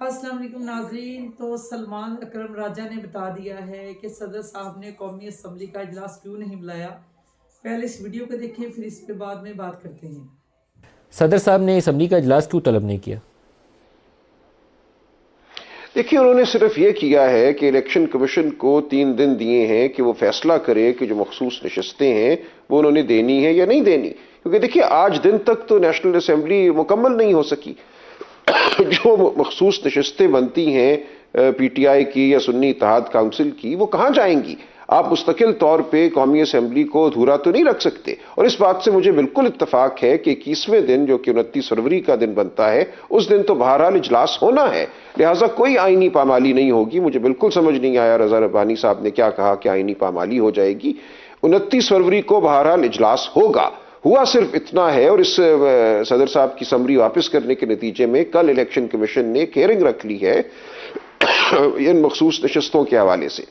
अस्सलाम वालेकुम नाज़रीन। तो सलमान अकरम राजा ने बता दिया है कि सदर साहब ने कौमी असम्बली का इजलास क्यों नहीं बुलाया। पहले इस वीडियो को देखें, फिर इस पे बाद में बात करते हैं। सदर साहब ने असम्बली का इजलास क्यों तलब नहीं किया? देखिए, उन्होंने सिर्फ ये किया है कि इलेक्शन कमीशन को 3 दिन दिए हैं कि वो फैसला करे कि जो मखसूस नशस्तें हैं वो उन्होंने देनी है या नहीं देनी। क्योंकि देखिए, आज दिन तक तो नेशनल असम्बली मुकम्मल नहीं हो सकी। जो मखसूस नशस्तें बनती हैं पीटीआई की या सुन्नी इत्तेहाद काउंसिल की, वो कहाँ जाएंगी? आप मुस्तकिल तौर पे कौमी असम्बली को अधूरा तो नहीं रख सकते। और इस बात से मुझे बिल्कुल इत्तफाक है कि 21वें दिन, जो कि 29 फरवरी का दिन बनता है, उस दिन तो बहरहाल इजलास होना है। लिहाजा कोई आईनी पामाली नहीं होगी। मुझे बिल्कुल समझ नहीं आया रजा रब्बानी साहब ने क्या कहा कि आईनी पामाली हो जाएगी। 29 फरवरी को बहरहाल इजलास होगा। हुआ सिर्फ इतना है, और इस सदर साहब की समरी वापस करने के नतीजे में कल इलेक्शन कमीशन ने एक हियरिंग रख ली है इन मखसूस नशस्तों के हवाले से।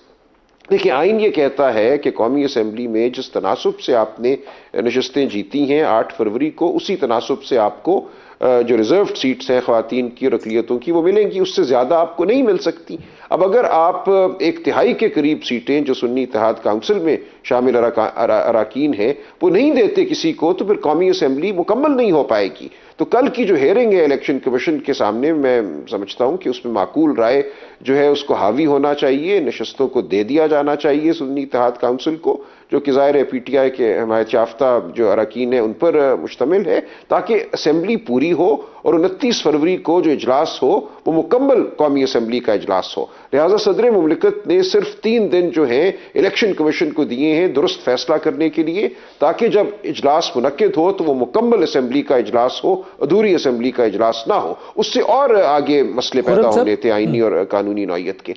देखिए, आइन ये कहता है कि कौमी असम्बली में जिस तनासुब से आपने नशस्तें जीती हैं 8 फरवरी को, उसी तनासुब से आपको जो रिजर्व्ड सीट्स हैं ख्वातीन की और अक़लियतों की, वो मिलेंगी। उससे ज़्यादा आपको नहीं मिल सकती। अब अगर आप 1/3 के करीब सीटें जो सुन्नी इत्तेहाद काउंसिल में शामिल अराकीन हैं वो नहीं देते किसी को, तो फिर कौमी असम्बली मुकम्मल नहीं हो पाएगी। तो कल की जो हेयरिंग है इलेक्शन कमीशन के सामने, मैं समझता हूं कि उसमें माकूल राय जो है उसको हावी होना चाहिए। नशस्तों को दे दिया जाना चाहिए सुन्नी इत्तेहाद काउंसिल को, जो कि ज़ाहिर है पीटीआई के हमायत याफ्ता जो अरकान है उन पर मुश्तमिल है, ताकि असम्बली पूरी हो और 29 फरवरी को जो इजलास हो वो मुकम्मल कौमी असम्बली का इजलास हो। लिहाजा सदर मुमलिकत ने सिर्फ 3 दिन जो है इलेक्शन कमीशन को दिए हैं दुरुस्त फैसला करने के लिए, ताकि जब इजलास मुनक्किद हो तो वो मुकम्मल असम्बली का इजलास हो, अधूरी असम्बली का इजलास ना हो। उससे और आगे मसले पैदा होने थे आईनी और कानूनी नौयत के।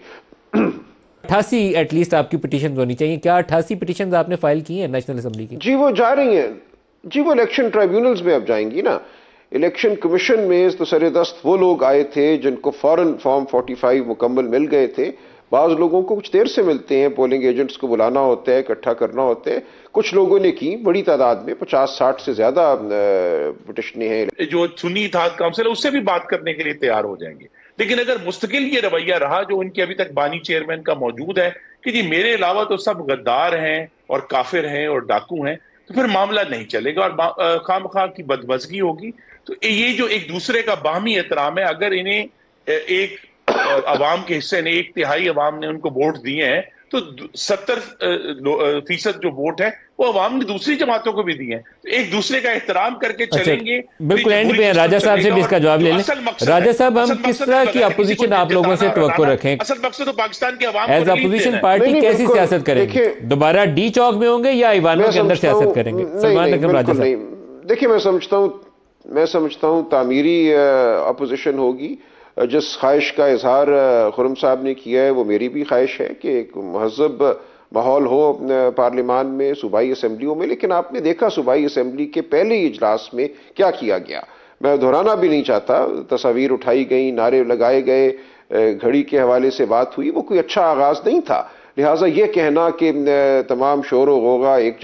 88 एटलीस्ट आपकी पिटीशन होनी चाहिए। क्या 88 पिटीशन आपने फाइल की हैं नेशनल असम्बली की? जी वो जा रही हैं। जी वो इलेक्शन ट्राइब्यूनल्स में अब जाएंगी ना। इलेक्शन कमीशन में तो सरेदस्त वो लोग आए थे जिनको फौरन फॉर्म 45 मुकम्मल मिल गए थे। बाज़ लोगों को कुछ देर से मिलते हैं, पोलिंग एजेंट्स को बुलाना होता है, इकट्ठा करना होता है। कुछ लोगों ने की बड़ी तादाद में, 50-60 से ज्यादा पिटिशनें हैं। जो सुन्नी इत्तेहाद काउंसिल है उससे भी बात करने के लिए तैयार हो जाएंगे। लेकिन अगर मुस्तकिल ये रवैया रहा जो उनके अभी तक बानी चेयरमैन का मौजूद है कि जी मेरे अलावा तो सब गद्दार हैं और काफिर हैं और डाकू हैं, तो फिर मामला नहीं चलेगा और खामखा की बदमज़गी होगी। तो ये जो एक दूसरे का बाहमी एहतराम है, अगर इन्हें एक अवाम के हिस्से ने 1/3 अवाम ने उनको वोट दिए हैं, तो 70% जो वोट है वो अवाम ने दूसरी जमातों को भी दिए हैं। तो एक दूसरे का एहतराम करके चलेंगे। बिल्कुल एंड पे राजा साहब से भी इसका जवाब ले लें। राजा साहब, हम किस तरह की अपोजिशन आप लोगों से तवक्को रखें? असल मकसद तो पाकिस्तान के अवाम एज अपोजिशन पार्टी कैसी सियासत करेंगे? दोबारा डी चौक में होंगे या ईवानों के अंदर सियासत करेंगे? सलमान अकरम राजा साहब, देखिए, मैं समझता हूं तामीरी अपोजिशन होगी। जिस ख्वाहिश का इजहार खुर्रम साहब ने किया है वो मेरी भी ख्वाहिश है कि एक महज़ब माहौल हो पार्लियामान में, सूबाई असम्बलियों में। लेकिन आपने देखा सूबाई असम्बली के पहले ही इजलास में क्या किया गया। मैं दोहराना भी नहीं चाहता। तस्वीर उठाई गई, नारे लगाए गए, घड़ी के हवाले से बात हुई, वो कोई अच्छा आगाज नहीं था। लिहाजा ये कहना कि तमाम शोर व गौगा एक